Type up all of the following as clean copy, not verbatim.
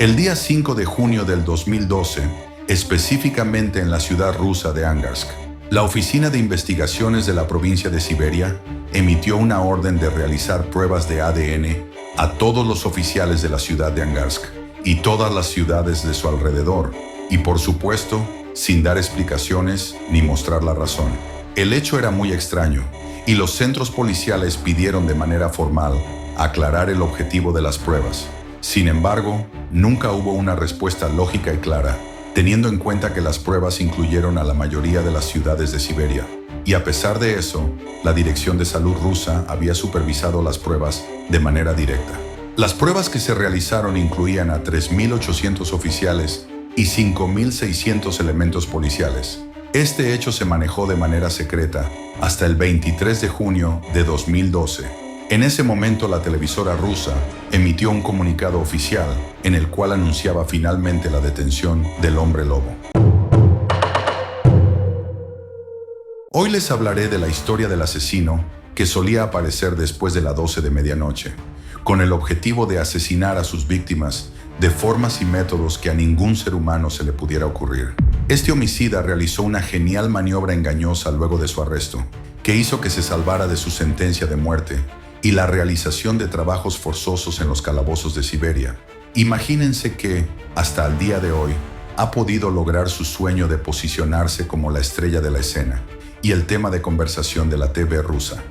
El día 5 de junio del 2012, específicamente en la ciudad rusa de Angarsk, la Oficina de Investigaciones de la provincia de Siberia emitió una orden de realizar pruebas de ADN a todos los oficiales de la ciudad de Angarsk y todas las ciudades de su alrededor, y por supuesto, sin dar explicaciones ni mostrar la razón. El hecho era muy extraño, y los centros policiales pidieron de manera formal aclarar el objetivo de las pruebas. Sin embargo, nunca hubo una respuesta lógica y clara, teniendo en cuenta que las pruebas incluyeron a la mayoría de las ciudades de Siberia. Y a pesar de eso, la Dirección de Salud rusa había supervisado las pruebas de manera directa. Las pruebas que se realizaron incluían a 3.800 oficiales y 5.600 elementos policiales. Este hecho se manejó de manera secreta hasta el 23 de junio de 2012. En ese momento, la televisora rusa emitió un comunicado oficial en el cual anunciaba finalmente la detención del hombre lobo. Hoy les hablaré de la historia del asesino que solía aparecer después de las 12 de medianoche, con el objetivo de asesinar a sus víctimas de formas y métodos que a ningún ser humano se le pudiera ocurrir. Este homicida realizó una genial maniobra engañosa luego de su arresto, que hizo que se salvara de su sentencia de muerte y la realización de trabajos forzosos en los calabozos de Siberia. Imagínense que, hasta el día de hoy, ha podido lograr su sueño de posicionarse como la estrella de la escena y el tema de conversación de la TV rusa.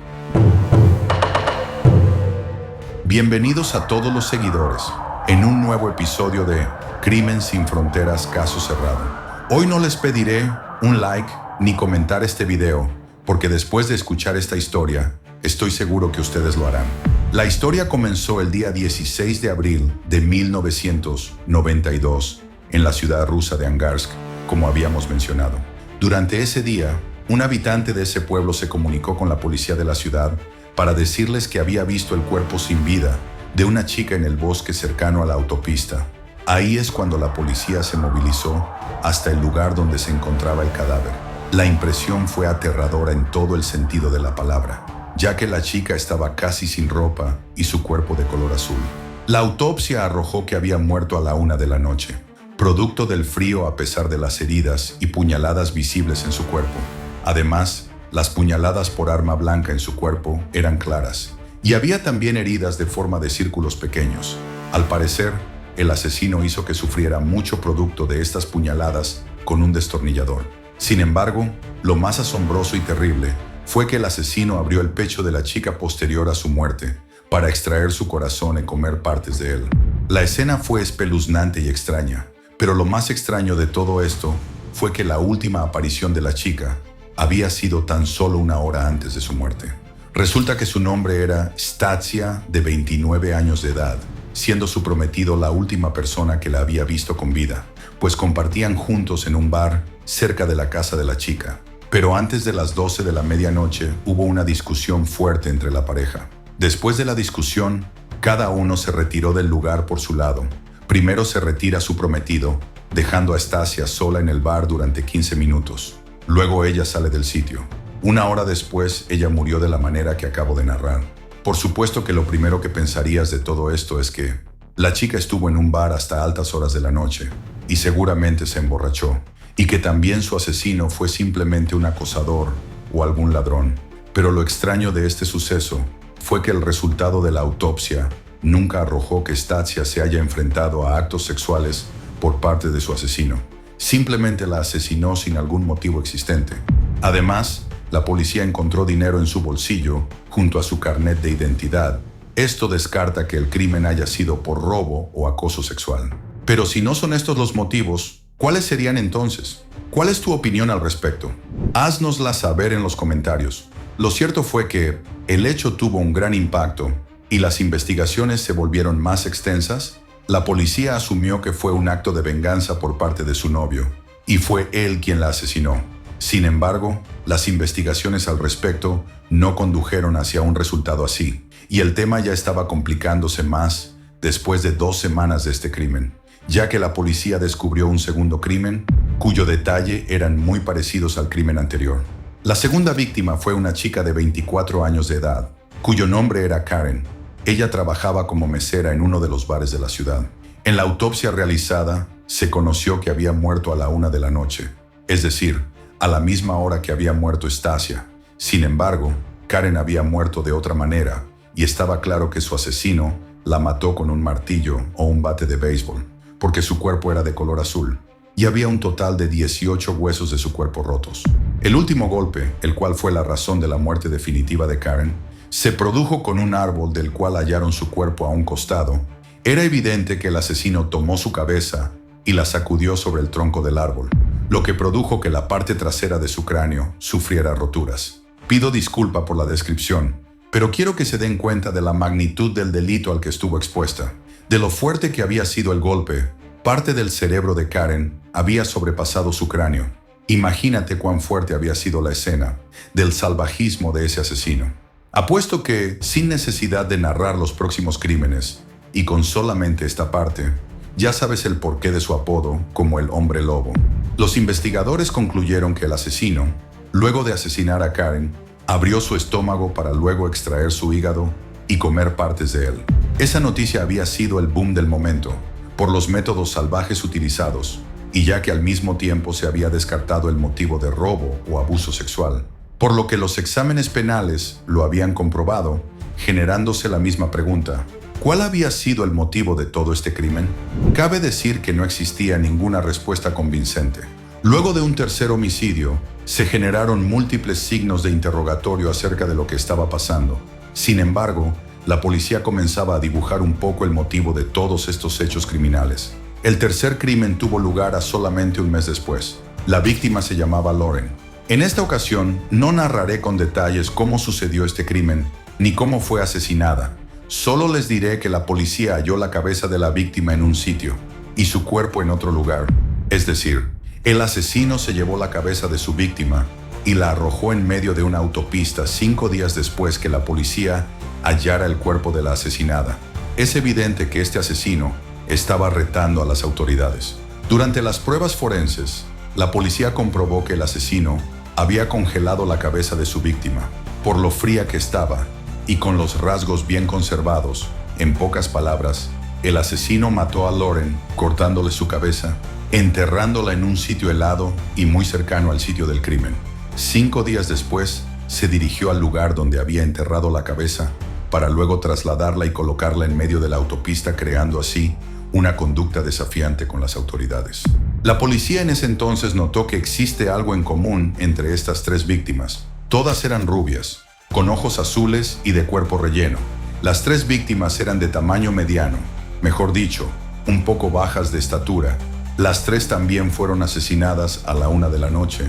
Bienvenidos a todos los seguidores en un nuevo episodio de Crimen sin Fronteras, Caso Cerrado. Hoy no les pediré un like ni comentar este video, porque después de escuchar esta historia, estoy seguro que ustedes lo harán. La historia comenzó el día 16 de abril de 1992 en la ciudad rusa de Angarsk, como habíamos mencionado. Durante ese día, un habitante de ese pueblo se comunicó con la policía de la ciudad para decirles que había visto el cuerpo sin vida de una chica en el bosque cercano a la autopista. Ahí es cuando la policía se movilizó hasta el lugar donde se encontraba el cadáver. La impresión fue aterradora en todo el sentido de la palabra, ya que la chica estaba casi sin ropa y su cuerpo de color azul. La autopsia arrojó que había muerto a la 1 de la noche, producto del frío a pesar de las heridas y puñaladas visibles en su cuerpo. Además, las puñaladas por arma blanca en su cuerpo eran claras, y había también heridas de forma de círculos pequeños. Al parecer, el asesino hizo que sufriera mucho producto de estas puñaladas con un destornillador. Sin embargo, lo más asombroso y terrible fue que el asesino abrió el pecho de la chica posterior a su muerte para extraer su corazón y comer partes de él. La escena fue espeluznante y extraña, pero lo más extraño de todo esto fue que la última aparición de la chica había sido tan solo 1 hora antes de su muerte. Resulta que su nombre era Stasia, de 29 años de edad, siendo su prometido la última persona que la había visto con vida, pues compartían juntos en un bar cerca de la casa de la chica. Pero antes de las 12 de la medianoche hubo una discusión fuerte entre la pareja. Después de la discusión, cada uno se retiró del lugar por su lado. Primero se retira su prometido, dejando a Stasia sola en el bar durante 15 minutos. Luego ella sale del sitio. 1 hora después, ella murió de la manera que acabo de narrar. Por supuesto que lo primero que pensarías de todo esto es que la chica estuvo en un bar hasta altas horas de la noche y seguramente se emborrachó, y que también su asesino fue simplemente un acosador o algún ladrón. Pero lo extraño de este suceso fue que el resultado de la autopsia nunca arrojó que Stasia se haya enfrentado a actos sexuales por parte de su asesino. Simplemente la asesinó sin algún motivo existente. Además, la policía encontró dinero en su bolsillo junto a su carnet de identidad. Esto descarta que el crimen haya sido por robo o acoso sexual. Pero si no son estos los motivos, ¿cuáles serían entonces? ¿Cuál es tu opinión al respecto? Haznosla saber en los comentarios. Lo cierto fue que el hecho tuvo un gran impacto y las investigaciones se volvieron más extensas. La policía asumió que fue un acto de venganza por parte de su novio y fue él quien la asesinó. Sin embargo, las investigaciones al respecto no condujeron hacia un resultado así, y el tema ya estaba complicándose más después de 2 semanas de este crimen, ya que la policía descubrió un segundo crimen, cuyo detalle eran muy parecidos al crimen anterior. La segunda víctima fue una chica de 24 años de edad, cuyo nombre era Karen. Ella trabajaba como mesera en uno de los bares de la ciudad, En la autopsia realizada, se conoció que había muerto a la 1 de la noche, es decir, a la misma hora que había muerto Stasia. Sin embargo, Karen había muerto de otra manera, y estaba claro que su asesino la mató con un martillo o un bate de béisbol, porque su cuerpo era de color azul, y había un total de 18 huesos de su cuerpo rotos. El último golpe, el cual fue la razón de la muerte definitiva de Karen, se produjo con un árbol del cual hallaron su cuerpo a un costado. Era evidente que el asesino tomó su cabeza y la sacudió sobre el tronco del árbol, lo que produjo que la parte trasera de su cráneo sufriera roturas. Pido disculpa por la descripción, pero quiero que se den cuenta de la magnitud del delito al que estuvo expuesta, de lo fuerte que había sido el golpe. Parte del cerebro de Karen había sobrepasado su cráneo. Imagínate cuán fuerte había sido la escena, del salvajismo de ese asesino. Apuesto que, sin necesidad de narrar los próximos crímenes, y con solamente esta parte, ya sabes el porqué de su apodo como el hombre lobo. Los investigadores concluyeron que el asesino, luego de asesinar a Karen, abrió su estómago para luego extraer su hígado y comer partes de él. Esa noticia había sido el boom del momento, por los métodos salvajes utilizados, y ya que al mismo tiempo se había descartado el motivo de robo o abuso sexual, por lo que los exámenes penales lo habían comprobado, generándose la misma pregunta: ¿cuál había sido el motivo de todo este crimen? Cabe decir que no existía ninguna respuesta convincente. Luego de un tercer homicidio, se generaron múltiples signos de interrogatorio acerca de lo que estaba pasando. Sin embargo, la policía comenzaba a dibujar un poco el motivo de todos estos hechos criminales. El tercer crimen tuvo lugar a solamente un mes después. La víctima se llamaba Lauren. En esta ocasión, no narraré con detalles cómo sucedió este crimen, ni cómo fue asesinada. Solo les diré que la policía halló la cabeza de la víctima en un sitio y su cuerpo en otro lugar. Es decir, el asesino se llevó la cabeza de su víctima y la arrojó en medio de una autopista 5 días después que la policía hallara el cuerpo de la asesinada. Es evidente que este asesino estaba retando a las autoridades. Durante las pruebas forenses, la policía comprobó que el asesino había congelado la cabeza de su víctima, por lo fría que estaba y con los rasgos bien conservados. En pocas palabras, el asesino mató a Lauren cortándole su cabeza, enterrándola en un sitio helado y muy cercano al sitio del crimen. 5 días después, se dirigió al lugar donde había enterrado la cabeza para luego trasladarla y colocarla en medio de la autopista, creando así una conducta desafiante con las autoridades. La policía en ese entonces notó que existe algo en común entre estas 3 víctimas. Todas eran rubias, con ojos azules y de cuerpo relleno. Las 3 víctimas eran de tamaño mediano, mejor dicho, un poco bajas de estatura. Las 3 también fueron asesinadas a la 1 de la noche,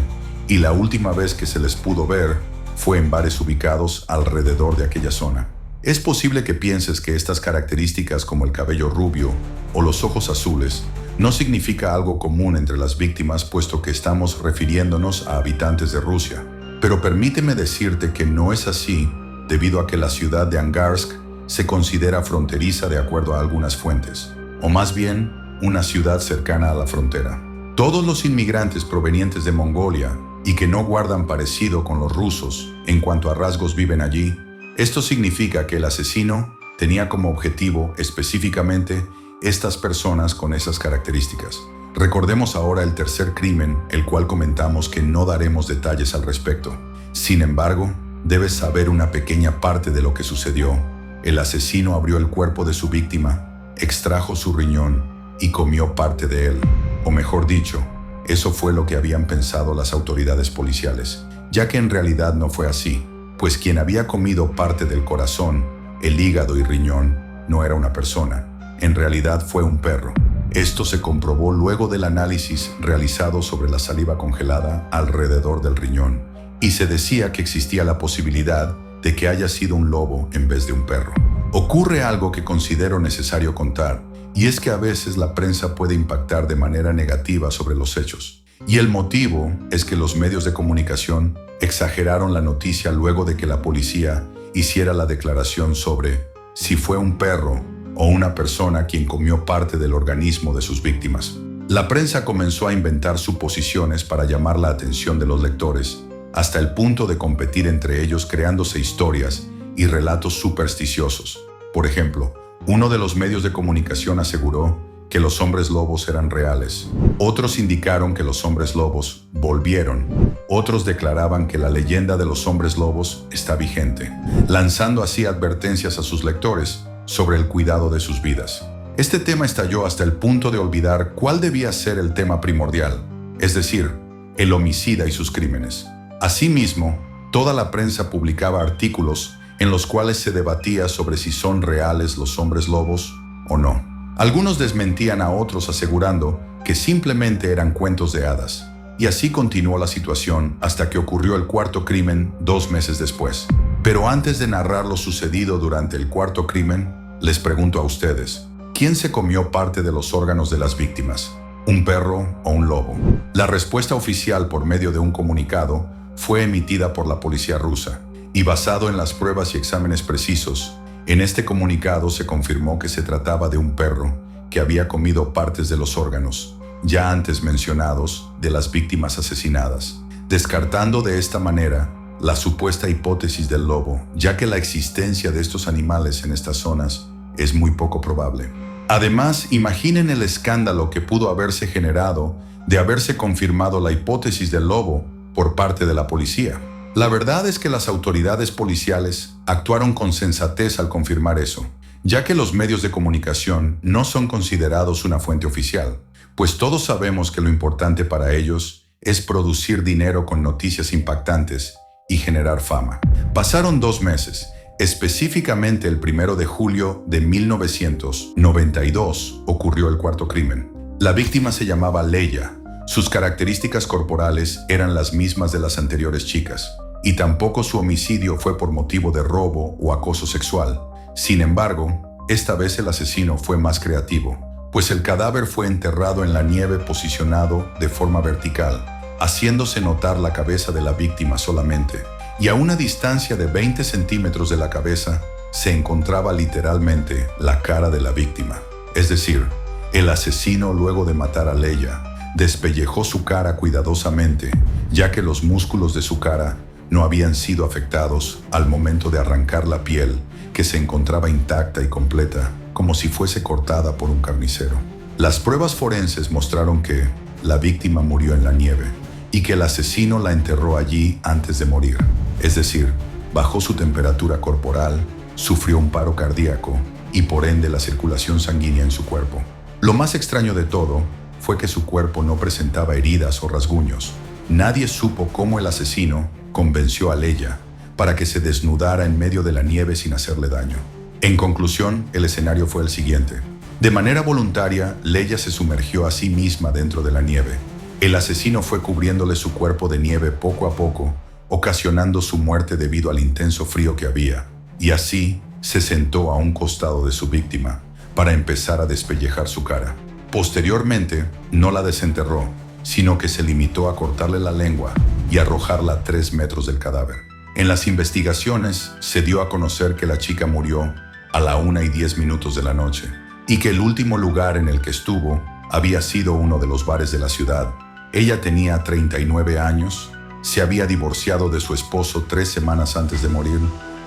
y la última vez que se les pudo ver fue en bares ubicados alrededor de aquella zona. Es posible que pienses que estas características como el cabello rubio o los ojos azules no significa algo común entre las víctimas, puesto que estamos refiriéndonos a habitantes de Rusia. Pero permíteme decirte que no es así, debido a que la ciudad de Angarsk se considera fronteriza de acuerdo a algunas fuentes, o más bien, una ciudad cercana a la frontera. Todos los inmigrantes provenientes de Mongolia y que no guardan parecido con los rusos en cuanto a rasgos viven allí. Esto significa que el asesino tenía como objetivo específicamente estas personas con esas características. Recordemos ahora el tercer crimen, el cual comentamos que no daremos detalles al respecto. Sin embargo, debes saber una pequeña parte de lo que sucedió. El asesino abrió el cuerpo de su víctima, extrajo su riñón y comió parte de él. O mejor dicho, eso fue lo que habían pensado las autoridades policiales, ya que en realidad no fue así, pues quien había comido parte del corazón, el hígado y riñón no era una persona, en realidad fue un perro. Esto se comprobó luego del análisis realizado sobre la saliva congelada alrededor del riñón, y se decía que existía la posibilidad de que haya sido un lobo en vez de un perro. Ocurre algo que considero necesario contar, y es que a veces la prensa puede impactar de manera negativa sobre los hechos. Y el motivo es que los medios de comunicación exageraron la noticia luego de que la policía hiciera la declaración sobre si fue un perro o una persona quien comió parte del organismo de sus víctimas. La prensa comenzó a inventar suposiciones para llamar la atención de los lectores, hasta el punto de competir entre ellos creándose historias y relatos supersticiosos. Por ejemplo, uno de los medios de comunicación aseguró que los hombres lobos eran reales. Otros indicaron que los hombres lobos volvieron. Otros declaraban que la leyenda de los hombres lobos está vigente, lanzando así advertencias a sus lectores sobre el cuidado de sus vidas. Este tema estalló hasta el punto de olvidar cuál debía ser el tema primordial, es decir, el homicida y sus crímenes. Asimismo, toda la prensa publicaba artículos en los cuales se debatía sobre si son reales los hombres lobos o no. Algunos desmentían a otros asegurando que simplemente eran cuentos de hadas. Y así continuó la situación hasta que ocurrió el cuarto crimen 2 meses después. Pero antes de narrar lo sucedido durante el cuarto crimen, les pregunto a ustedes, ¿quién se comió parte de los órganos de las víctimas? ¿Un perro o un lobo? La respuesta oficial por medio de un comunicado fue emitida por la policía rusa, y basado en las pruebas y exámenes precisos, en este comunicado se confirmó que se trataba de un perro que había comido partes de los órganos, ya antes mencionados, de las víctimas asesinadas, descartando de esta manera la supuesta hipótesis del lobo, ya que la existencia de estos animales en estas zonas es muy poco probable. Además, imaginen el escándalo que pudo haberse generado de haberse confirmado la hipótesis del lobo por parte de la policía. La verdad es que las autoridades policiales actuaron con sensatez al confirmar eso, ya que los medios de comunicación no son considerados una fuente oficial, pues todos sabemos que lo importante para ellos es producir dinero con noticias impactantes y generar fama. Pasaron 2 meses, específicamente el 1 de julio de 1992 ocurrió el cuarto crimen. La víctima se llamaba Leia. Sus características corporales eran las mismas de las anteriores chicas, y tampoco su homicidio fue por motivo de robo o acoso sexual. Sin embargo, esta vez el asesino fue más creativo, pues el cadáver fue enterrado en la nieve posicionado de forma vertical, haciéndose notar la cabeza de la víctima solamente, y a una distancia de 20 centímetros de la cabeza se encontraba literalmente la cara de la víctima. Es decir, el asesino, luego de matar a Leia, despellejó su cara cuidadosamente, ya que los músculos de su cara no habían sido afectados al momento de arrancar la piel, que se encontraba intacta y completa, como si fuese cortada por un carnicero. Las pruebas forenses mostraron que la víctima murió en la nieve y que el asesino la enterró allí antes de morir. Es decir, bajó su temperatura corporal, sufrió un paro cardíaco y por ende la circulación sanguínea en su cuerpo. Lo más extraño de todo fue que su cuerpo no presentaba heridas o rasguños. Nadie supo cómo el asesino convenció a Leia para que se desnudara en medio de la nieve sin hacerle daño. En conclusión, el escenario fue el siguiente. De manera voluntaria, Leia se sumergió a sí misma dentro de la nieve. El asesino fue cubriéndole su cuerpo de nieve poco a poco, ocasionando su muerte debido al intenso frío que había, y así se sentó a un costado de su víctima para empezar a despellejar su cara. Posteriormente, no la desenterró, sino que se limitó a cortarle la lengua y arrojarla a 3 metros del cadáver. En las investigaciones se dio a conocer que la chica murió a la 1:10 de la noche y que el último lugar en el que estuvo había sido uno de los bares de la ciudad. Ella tenía 39 años, se había divorciado de su esposo 3 semanas antes de morir,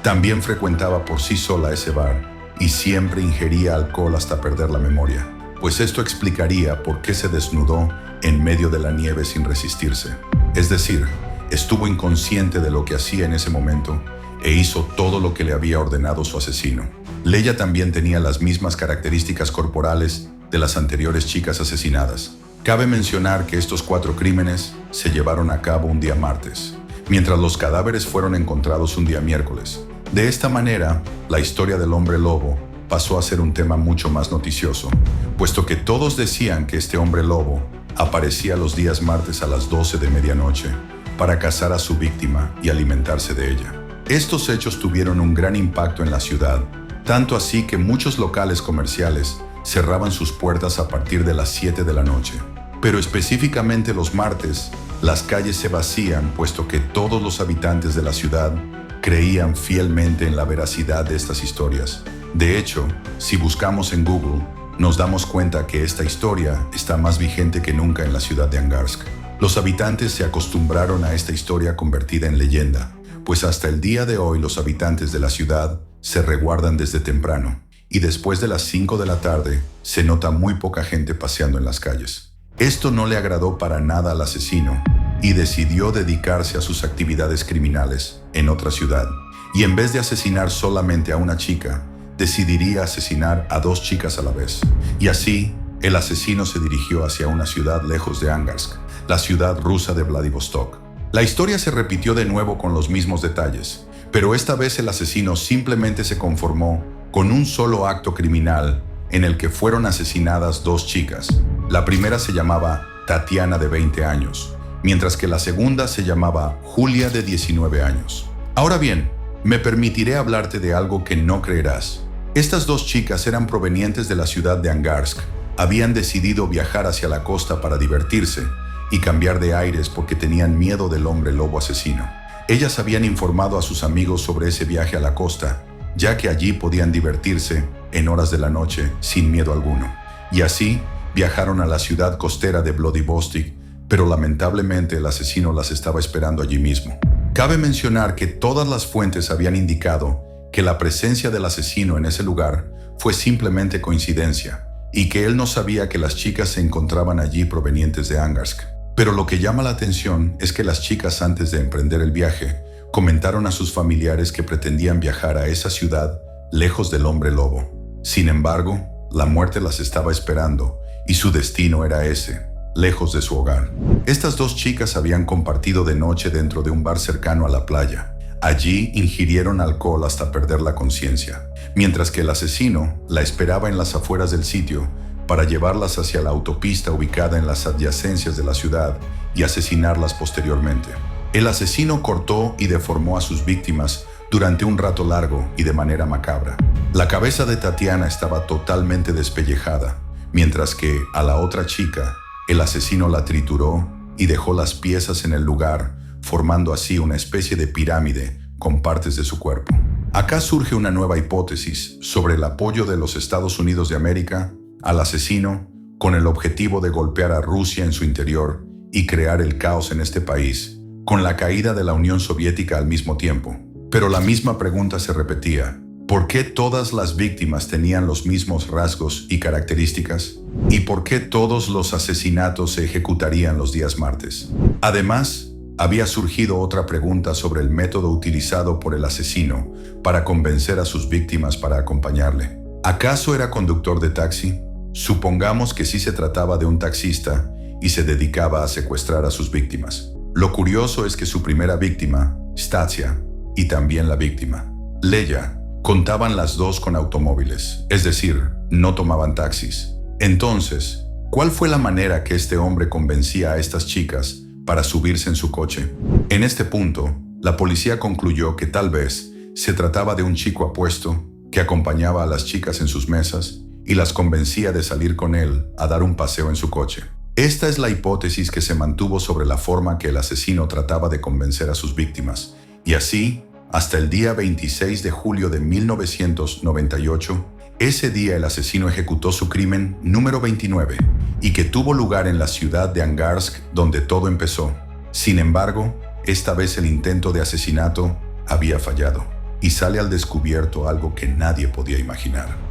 también frecuentaba por sí sola ese bar y siempre ingería alcohol hasta perder la memoria, pues esto explicaría por qué se desnudó en medio de la nieve sin resistirse. Es decir, estuvo inconsciente de lo que hacía en ese momento e hizo todo lo que le había ordenado su asesino. Leia también tenía las mismas características corporales de las anteriores chicas asesinadas. Cabe mencionar que estos 4 crímenes se llevaron a cabo un día martes, mientras los cadáveres fueron encontrados un día miércoles. De esta manera, la historia del hombre lobo pasó a ser un tema mucho más noticioso, puesto que todos decían que este hombre lobo aparecía los días martes a las 12 de medianoche para cazar a su víctima y alimentarse de ella. Estos hechos tuvieron un gran impacto en la ciudad, tanto así que muchos locales comerciales cerraban sus puertas a partir de las 7 de la noche. Pero específicamente los martes, las calles se vacían, puesto que todos los habitantes de la ciudad creían fielmente en la veracidad de estas historias. De hecho, si buscamos en Google, nos damos cuenta que esta historia está más vigente que nunca en la ciudad de Angarsk. Los habitantes se acostumbraron a esta historia convertida en leyenda, pues hasta el día de hoy los habitantes de la ciudad se resguardan desde temprano y después de las 5 de la tarde se nota muy poca gente paseando en las calles. Esto no le agradó para nada al asesino y decidió dedicarse a sus actividades criminales en otra ciudad. Y en vez de asesinar solamente a una chica, decidiría asesinar a 2 chicas a la vez. Y así, el asesino se dirigió hacia una ciudad lejos de Angarsk, la ciudad rusa de Vladivostok. La historia se repitió de nuevo con los mismos detalles, pero esta vez el asesino simplemente se conformó con un solo acto criminal en el que fueron asesinadas 2 chicas. La primera se llamaba Tatiana, de 20 años, mientras que la segunda se llamaba Julia, de 19 años. Ahora bien, me permitiré hablarte de algo que no creerás. Estas 2 chicas eran provenientes de la ciudad de Angarsk. Habían decidido viajar hacia la costa para divertirse y cambiar de aires porque tenían miedo del hombre lobo asesino. Ellas habían informado a sus amigos sobre ese viaje a la costa, ya que allí podían divertirse en horas de la noche sin miedo alguno. Y así viajaron a la ciudad costera de Vladivostok, pero lamentablemente el asesino las estaba esperando allí mismo. Cabe mencionar que todas las fuentes habían indicado que la presencia del asesino en ese lugar fue simplemente coincidencia y que él no sabía que las chicas se encontraban allí provenientes de Angarsk. Pero lo que llama la atención es que las chicas, antes de emprender el viaje, comentaron a sus familiares que pretendían viajar a esa ciudad lejos del hombre lobo. Sin embargo, la muerte las estaba esperando y su destino era ese, lejos de su hogar. Estas 2 chicas habían compartido de noche dentro de un bar cercano a la playa. Allí ingirieron alcohol hasta perder la conciencia, mientras que el asesino la esperaba en las afueras del sitio para llevarlas hacia la autopista ubicada en las adyacencias de la ciudad y asesinarlas posteriormente. El asesino cortó y deformó a sus víctimas durante un rato largo y de manera macabra. La cabeza de Tatiana estaba totalmente despellejada, mientras que a la otra chica, el asesino la trituró y dejó las piezas en el lugar, formando así una especie de pirámide con partes de su cuerpo. Acá surge una nueva hipótesis sobre el apoyo de los Estados Unidos de América al asesino con el objetivo de golpear a Rusia en su interior y crear el caos en este país, con la caída de la Unión Soviética al mismo tiempo. Pero la misma pregunta se repetía: ¿por qué todas las víctimas tenían los mismos rasgos y características? ¿Y por qué todos los asesinatos se ejecutarían los días martes? Además, había surgido otra pregunta sobre el método utilizado por el asesino para convencer a sus víctimas para acompañarle. ¿Acaso era conductor de taxi? Supongamos que sí se trataba de un taxista y se dedicaba a secuestrar a sus víctimas. Lo curioso es que su primera víctima, Stasia, y también la víctima, Leia, contaban las 2 con automóviles, es decir, no tomaban taxis. Entonces, ¿cuál fue la manera que este hombre convencía a estas chicas para subirse en su coche? En este punto, la policía concluyó que tal vez se trataba de un chico apuesto que acompañaba a las chicas en sus mesas y las convencía de salir con él a dar un paseo en su coche. Esta es la hipótesis que se mantuvo sobre la forma que el asesino trataba de convencer a sus víctimas, y así, hasta el día 26 de julio de 1998, ese día el asesino ejecutó su crimen número 29, y que tuvo lugar en la ciudad de Angarsk, donde todo empezó. Sin embargo, esta vez el intento de asesinato había fallado, y sale al descubierto algo que nadie podía imaginar.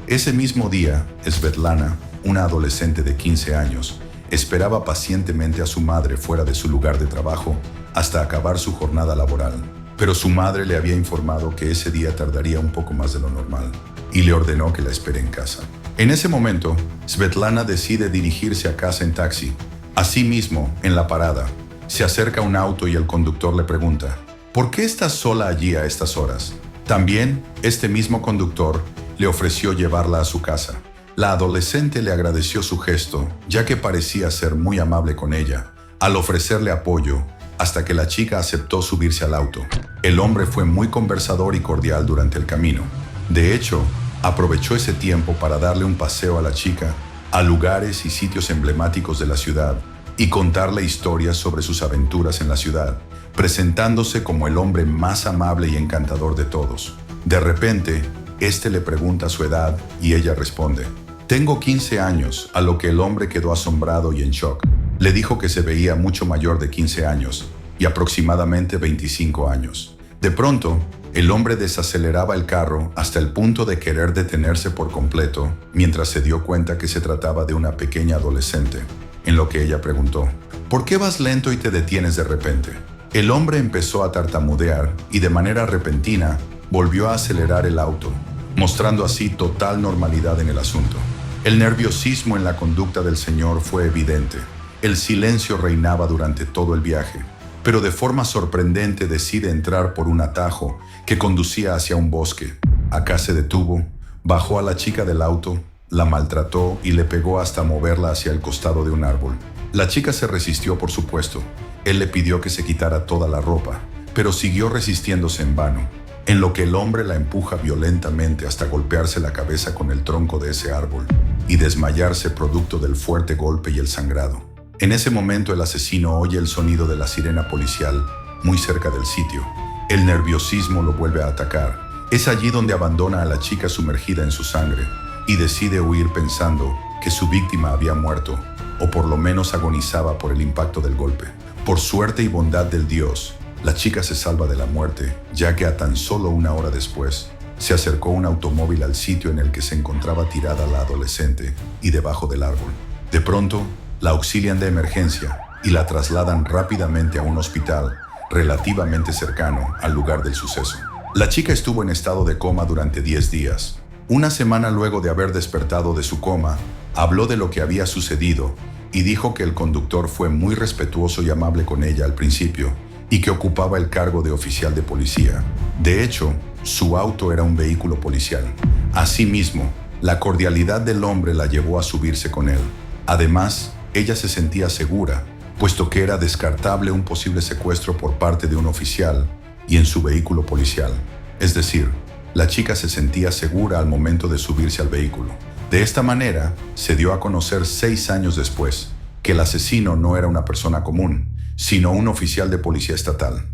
Ese mismo día, Svetlana, una adolescente de 15 años, esperaba pacientemente a su madre fuera de su lugar de trabajo hasta acabar su jornada laboral, pero su madre le había informado que ese día tardaría un poco más de lo normal y le ordenó que la espere en casa. En ese momento, Svetlana decide dirigirse a casa en taxi. Asimismo, en la parada, se acerca un auto y el conductor le pregunta: ¿por qué estás sola allí a estas horas? También, este mismo conductor le ofreció llevarla a su casa. La adolescente le agradeció su gesto, ya que parecía ser muy amable con ella, al ofrecerle apoyo, hasta que la chica aceptó subirse al auto. El hombre fue muy conversador y cordial durante el camino. De hecho, aprovechó ese tiempo para darle un paseo a la chica a lugares y sitios emblemáticos de la ciudad y contarle historias sobre sus aventuras en la ciudad, presentándose como el hombre más amable y encantador de todos. De repente, este le pregunta su edad y ella responde: «Tengo 15 años», a lo que el hombre quedó asombrado y en shock. Le dijo que se veía mucho mayor de 15 años y aproximadamente 25 años. De pronto, El hombre desaceleraba el carro hasta el punto de querer detenerse por completo mientras se dio cuenta que se trataba de una pequeña adolescente, en lo que ella preguntó: ¿por qué vas lento y te detienes de repente? El hombre empezó a tartamudear y de manera repentina volvió a acelerar el auto, mostrando así total normalidad en el asunto. El nerviosismo en la conducta del señor fue evidente. El silencio reinaba durante todo el viaje, pero de forma sorprendente decide entrar por un atajo que conducía hacia un bosque. Acá se detuvo, bajó a la chica del auto, la maltrató y le pegó hasta moverla hacia el costado de un árbol. La chica se resistió, por supuesto. Él le pidió que se quitara toda la ropa, pero siguió resistiéndose en vano, en lo que el hombre la empuja violentamente hasta golpearse la cabeza con el tronco de ese árbol y desmayarse producto del fuerte golpe y el sangrado. En ese momento el asesino oye el sonido de la sirena policial muy cerca del sitio. El nerviosismo lo vuelve a atacar. Es allí donde abandona a la chica sumergida en su sangre y decide huir pensando que su víctima había muerto, o por lo menos agonizaba por el impacto del golpe. Por suerte y bondad del Dios, la chica se salva de la muerte, ya que a tan solo una hora después, se acercó un automóvil al sitio en el que se encontraba tirada la adolescente y debajo del árbol. De pronto, la auxilian de emergencia y la trasladan rápidamente a un hospital relativamente cercano al lugar del suceso. La chica estuvo en estado de coma durante 10 días. Una semana luego de haber despertado de su coma, habló de lo que había sucedido y dijo que el conductor fue muy respetuoso y amable con ella al principio y que ocupaba el cargo de oficial de policía. De hecho, su auto era un vehículo policial. Asimismo, la cordialidad del hombre la llevó a subirse con él. Además, ella se sentía segura, puesto que era descartable un posible secuestro por parte de un oficial y en su vehículo policial. Es decir, la chica se sentía segura al momento de subirse al vehículo. De esta manera, se dio a conocer 6 años después que el asesino no era una persona común, sino un oficial de policía estatal.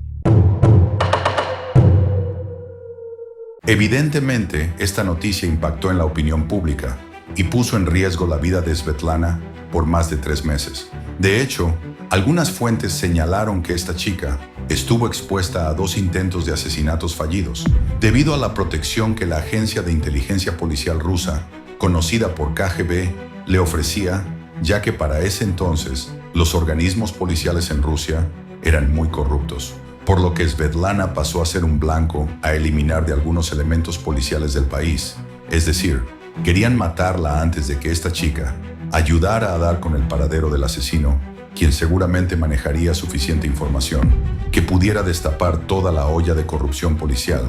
Evidentemente, esta noticia impactó en la opinión pública y puso en riesgo la vida de Svetlana por más de 3 meses. De hecho, algunas fuentes señalaron que esta chica estuvo expuesta a 2 intentos de asesinatos fallidos, debido a la protección que la agencia de inteligencia policial rusa, conocida por KGB, le ofrecía, ya que para ese entonces los organismos policiales en Rusia eran muy corruptos, por lo que Svetlana pasó a ser un blanco a eliminar de algunos elementos policiales del país. Es decir, querían matarla antes de que esta chica ayudara a dar con el paradero del asesino, quien seguramente manejaría suficiente información que pudiera destapar toda la olla de corrupción policial.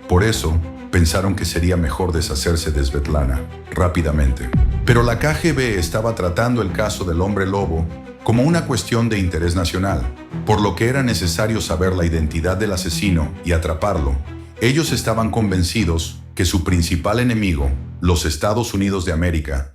Por eso, pensaron que sería mejor deshacerse de Svetlana rápidamente. Pero la KGB estaba tratando el caso del hombre lobo como una cuestión de interés nacional, por lo que era necesario saber la identidad del asesino y atraparlo. Ellos estaban convencidos que su principal enemigo, los Estados Unidos de América,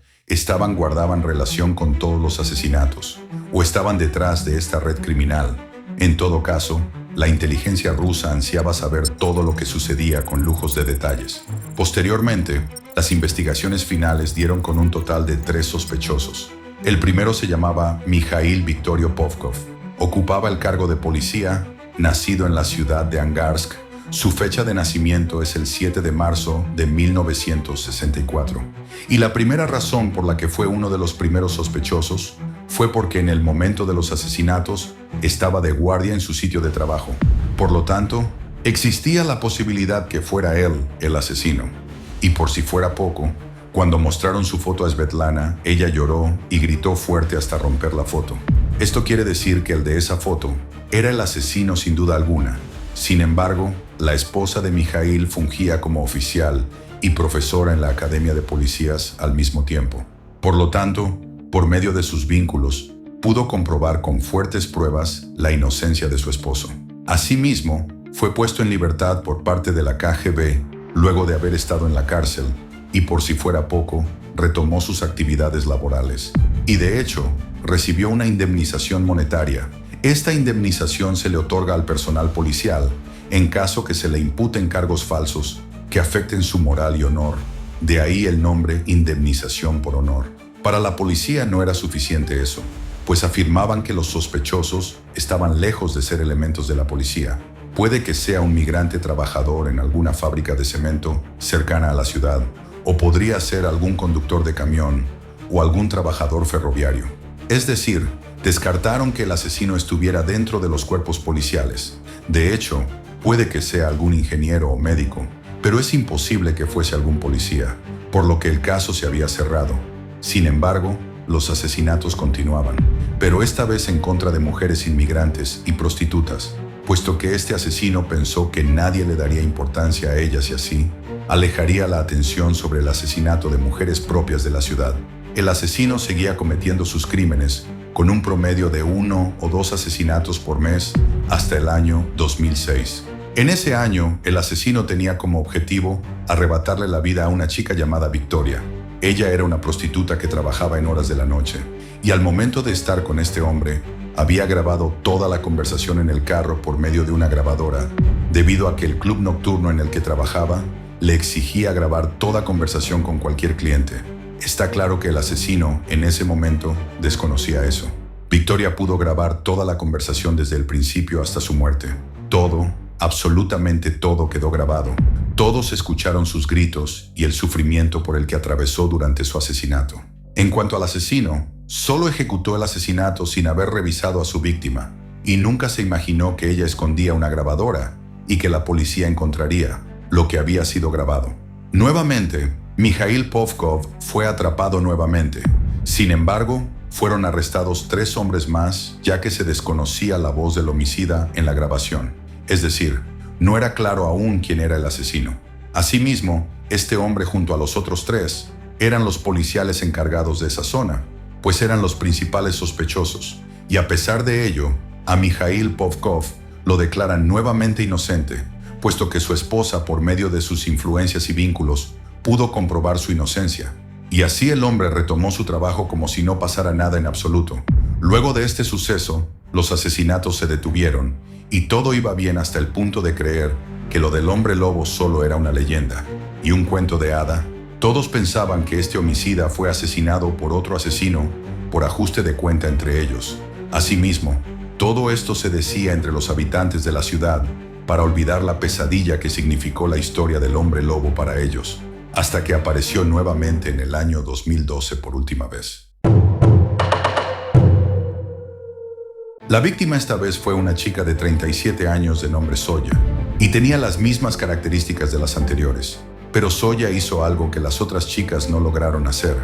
guardaban relación con todos los asesinatos, o estaban detrás de esta red criminal. En todo caso, la inteligencia rusa ansiaba saber todo lo que sucedía con lujos de detalles. Posteriormente, las investigaciones finales dieron con un total de 3 sospechosos. El primero se llamaba Mikhail Victorio Povkov. Ocupaba el cargo de policía, nacido en la ciudad de Angarsk. Su fecha de nacimiento es el 7 de marzo de 1964. Y la primera razón por la que fue uno de los primeros sospechosos fue porque en el momento de los asesinatos estaba de guardia en su sitio de trabajo. Por lo tanto, existía la posibilidad que fuera él el asesino. Y por si fuera poco, cuando mostraron su foto a Svetlana, ella lloró y gritó fuerte hasta romper la foto. Esto quiere decir que el de esa foto era el asesino sin duda alguna. Sin embargo, la esposa de Mikhail fungía como oficial y profesora en la Academia de Policías al mismo tiempo. Por lo tanto, por medio de sus vínculos, pudo comprobar con fuertes pruebas la inocencia de su esposo. Asimismo, fue puesto en libertad por parte de la KGB luego de haber estado en la cárcel y, por si fuera poco, retomó sus actividades laborales. Y de hecho, recibió una indemnización monetaria. Esta indemnización se le otorga al personal policial en caso que se le imputen cargos falsos que afecten su moral y honor. De ahí el nombre indemnización por honor. Para la policía no era suficiente eso, pues afirmaban que los sospechosos estaban lejos de ser elementos de la policía. Puede que sea un migrante trabajador en alguna fábrica de cemento cercana a la ciudad, o podría ser algún conductor de camión o algún trabajador ferroviario. Es decir, descartaron que el asesino estuviera dentro de los cuerpos policiales. De hecho, puede que sea algún ingeniero o médico, pero es imposible que fuese algún policía, por lo que el caso se había cerrado. Sin embargo, los asesinatos continuaban, pero esta vez en contra de mujeres inmigrantes y prostitutas, puesto que este asesino pensó que nadie le daría importancia a ellas y así alejaría la atención sobre el asesinato de mujeres propias de la ciudad. El asesino seguía cometiendo sus crímenes con un promedio de 1 o 2 asesinatos por mes hasta el año 2006. En ese año, el asesino tenía como objetivo arrebatarle la vida a una chica llamada Victoria. Ella era una prostituta que trabajaba en horas de la noche, y al momento de estar con este hombre, había grabado toda la conversación en el carro por medio de una grabadora, debido a que el club nocturno en el que trabajaba le exigía grabar toda conversación con cualquier cliente. Está claro que el asesino, en ese momento, desconocía eso. Victoria pudo grabar toda la conversación desde el principio hasta su muerte. Todo, absolutamente todo quedó grabado. Todos escucharon sus gritos y el sufrimiento por el que atravesó durante su asesinato. En cuanto al asesino, solo ejecutó el asesinato sin haber revisado a su víctima, y nunca se imaginó que ella escondía una grabadora y que la policía encontraría lo que había sido grabado. Nuevamente, Mikhail Povkov fue atrapado nuevamente. Sin embargo, fueron arrestados 3 hombres más, ya que se desconocía la voz del homicida en la grabación. Es decir, no era claro aún quién era el asesino. Asimismo, este hombre junto a los otros 3 eran los policiales encargados de esa zona, pues eran los principales sospechosos, y a pesar de ello, a Mikhail Povkov lo declaran nuevamente inocente, puesto que su esposa, por medio de sus influencias y vínculos, pudo comprobar su inocencia. Y así el hombre retomó su trabajo como si no pasara nada en absoluto. Luego de este suceso, los asesinatos se detuvieron, y todo iba bien hasta el punto de creer que lo del hombre lobo solo era una leyenda y un cuento de hada. Todos pensaban que este homicida fue asesinado por otro asesino por ajuste de cuenta entre ellos. Asimismo, todo esto se decía entre los habitantes de la ciudad para olvidar la pesadilla que significó la historia del hombre lobo para ellos, hasta que apareció nuevamente en el año 2012 por última vez. La víctima esta vez fue una chica de 37 años de nombre Zoya, y tenía las mismas características de las anteriores. Pero Zoya hizo algo que las otras chicas no lograron hacer.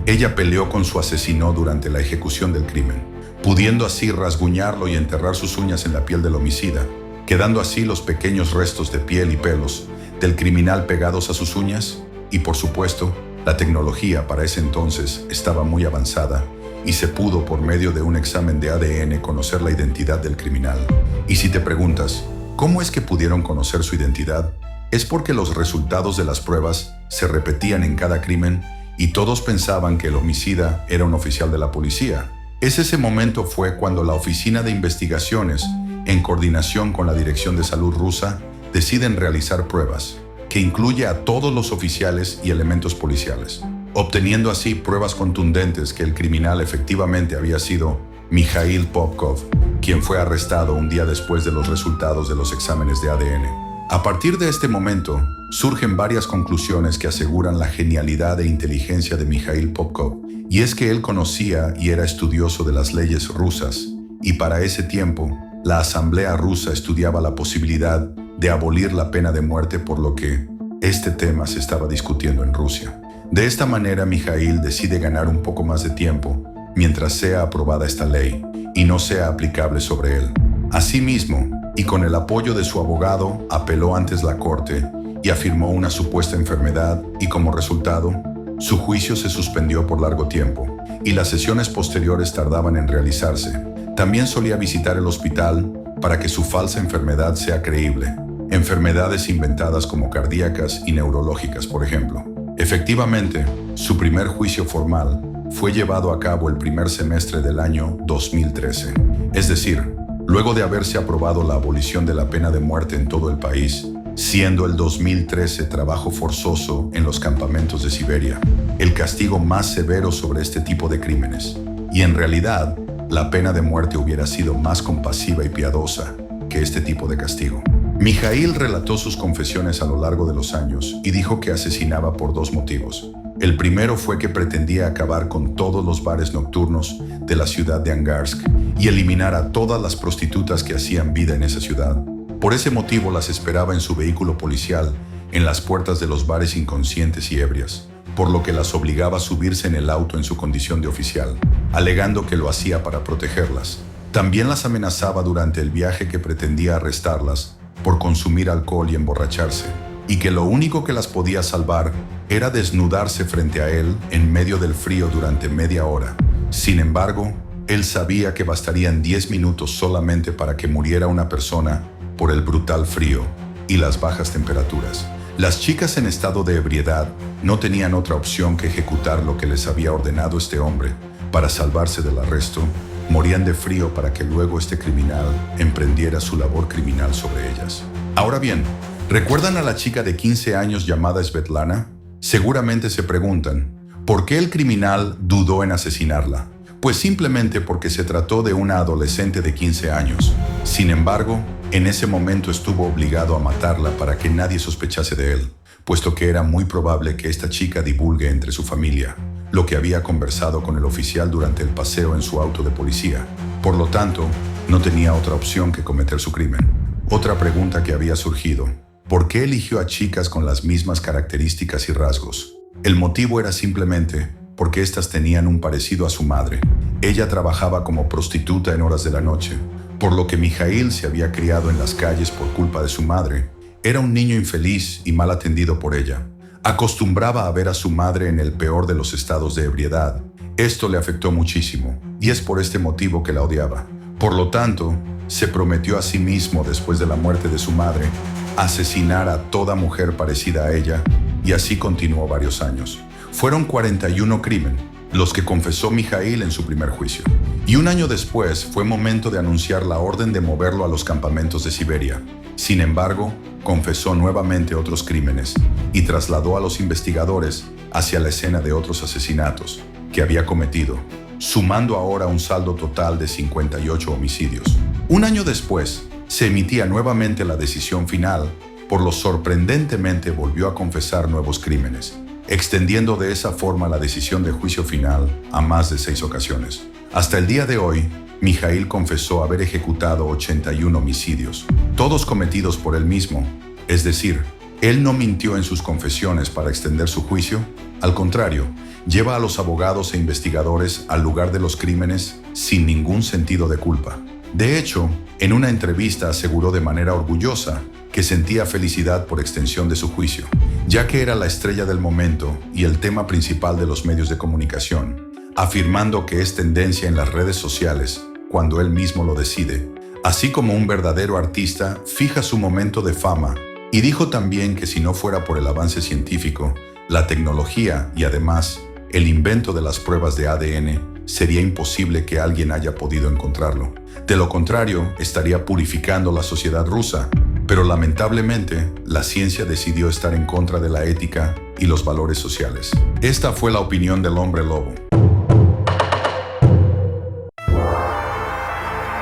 Ella peleó con su asesino durante la ejecución del crimen, pudiendo así rasguñarlo y enterrar sus uñas en la piel del homicida, quedando así los pequeños restos de piel y pelos del criminal pegados a sus uñas. Y por supuesto, la tecnología para ese entonces estaba muy avanzada y se pudo por medio de un examen de ADN conocer la identidad del criminal. Y si te preguntas, ¿cómo es que pudieron conocer su identidad? Es porque los resultados de las pruebas se repetían en cada crimen y todos pensaban que el homicida era un oficial de la policía. Ese momento fue cuando la Oficina de Investigaciones, en coordinación con la Dirección de Salud rusa, deciden realizar pruebas, que incluye a todos los oficiales y elementos policiales, obteniendo así pruebas contundentes que el criminal efectivamente había sido Mikhail Povkov, quien fue arrestado un día después de los resultados de los exámenes de ADN. A partir de este momento, surgen varias conclusiones que aseguran la genialidad e inteligencia de Mikhail Povkov, y es que él conocía y era estudioso de las leyes rusas, y para ese tiempo, la Asamblea rusa estudiaba la posibilidad de abolir la pena de muerte, por lo que este tema se estaba discutiendo en Rusia. De esta manera, Mikhail decide ganar un poco más de tiempo mientras sea aprobada esta ley y no sea aplicable sobre él. Asimismo, y con el apoyo de su abogado, apeló ante la corte y afirmó una supuesta enfermedad, y como resultado, su juicio se suspendió por largo tiempo y las sesiones posteriores tardaban en realizarse. También solía visitar el hospital para que su falsa enfermedad sea creíble. Enfermedades inventadas como cardíacas y neurológicas, por ejemplo. Efectivamente, su primer juicio formal fue llevado a cabo el primer semestre del año 2013. Es decir, luego de haberse aprobado la abolición de la pena de muerte en todo el país, siendo el 2013 trabajo forzoso en los campamentos de Siberia, el castigo más severo sobre este tipo de crímenes. Y en realidad, la pena de muerte hubiera sido más compasiva y piadosa que este tipo de castigo. Mijaíl relató sus confesiones a lo largo de los años y dijo que asesinaba por dos motivos. El primero fue que pretendía acabar con todos los bares nocturnos de la ciudad de Angarsk y eliminar a todas las prostitutas que hacían vida en esa ciudad. Por ese motivo las esperaba en su vehículo policial en las puertas de los bares inconscientes y ebrias, por lo que las obligaba a subirse en el auto en su condición de oficial, alegando que lo hacía para protegerlas. También las amenazaba durante el viaje que pretendía arrestarlas por consumir alcohol y emborracharse, y que lo único que las podía salvar era desnudarse frente a él en medio del frío durante media hora. Sin embargo, él sabía que bastarían 10 minutos solamente para que muriera una persona por el brutal frío y las bajas temperaturas. Las chicas en estado de ebriedad no tenían otra opción que ejecutar lo que les había ordenado este hombre. Para salvarse del arresto, morían de frío para que luego este criminal emprendiera su labor criminal sobre ellas. Ahora bien, ¿recuerdan a la chica de 15 años llamada Svetlana? Seguramente se preguntan, ¿por qué el criminal dudó en asesinarla? Pues simplemente porque se trató de una adolescente de 15 años. Sin embargo, en ese momento estuvo obligado a matarla para que nadie sospechase de él, puesto que era muy probable que esta chica divulgue entre su familia lo que había conversado con el oficial durante el paseo en su auto de policía. Por lo tanto, no tenía otra opción que cometer su crimen. Otra pregunta que había surgido: ¿por qué eligió a chicas con las mismas características y rasgos? El motivo era simplemente porque éstas tenían un parecido a su madre. Ella trabajaba como prostituta en horas de la noche, por lo que Mijaíl se había criado en las calles por culpa de su madre. Era un niño infeliz y mal atendido por ella. Acostumbraba a ver a su madre en el peor de los estados de ebriedad. Esto le afectó muchísimo, y es por este motivo que la odiaba. Por lo tanto, se prometió a sí mismo, después de la muerte de su madre, asesinar a toda mujer parecida a ella, y así continuó varios años. Fueron 41 crímenes los que confesó Mijaíl en su primer juicio. Y un año después fue momento de anunciar la orden de moverlo a los campamentos de Siberia. Sin embargo, confesó nuevamente otros crímenes y trasladó a los investigadores hacia la escena de otros asesinatos que había cometido, sumando ahora un saldo total de 58 homicidios. Un año después, se emitía nuevamente la decisión final, por lo sorprendentemente volvió a confesar nuevos crímenes, extendiendo de esa forma la decisión de juicio final a más de 6 ocasiones. Hasta el día de hoy, Mijaíl confesó haber ejecutado 81 homicidios, todos cometidos por él mismo. Es decir, él no mintió en sus confesiones para extender su juicio. Al contrario, lleva a los abogados e investigadores al lugar de los crímenes sin ningún sentido de culpa. De hecho, en una entrevista aseguró de manera orgullosa que sentía felicidad por extensión de su juicio, ya que era la estrella del momento y el tema principal de los medios de comunicación, afirmando que es tendencia en las redes sociales cuando él mismo lo decide. Así como un verdadero artista fija su momento de fama, y dijo también que si no fuera por el avance científico, la tecnología y además el invento de las pruebas de ADN, sería imposible que alguien haya podido encontrarlo. De lo contrario, estaría purificando la sociedad rusa. Pero lamentablemente, la ciencia decidió estar en contra de la ética y los valores sociales. Esta fue la opinión del hombre lobo.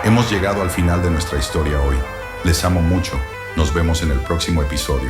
Hemos llegado al final de nuestra historia hoy. Les amo mucho. Nos vemos en el próximo episodio.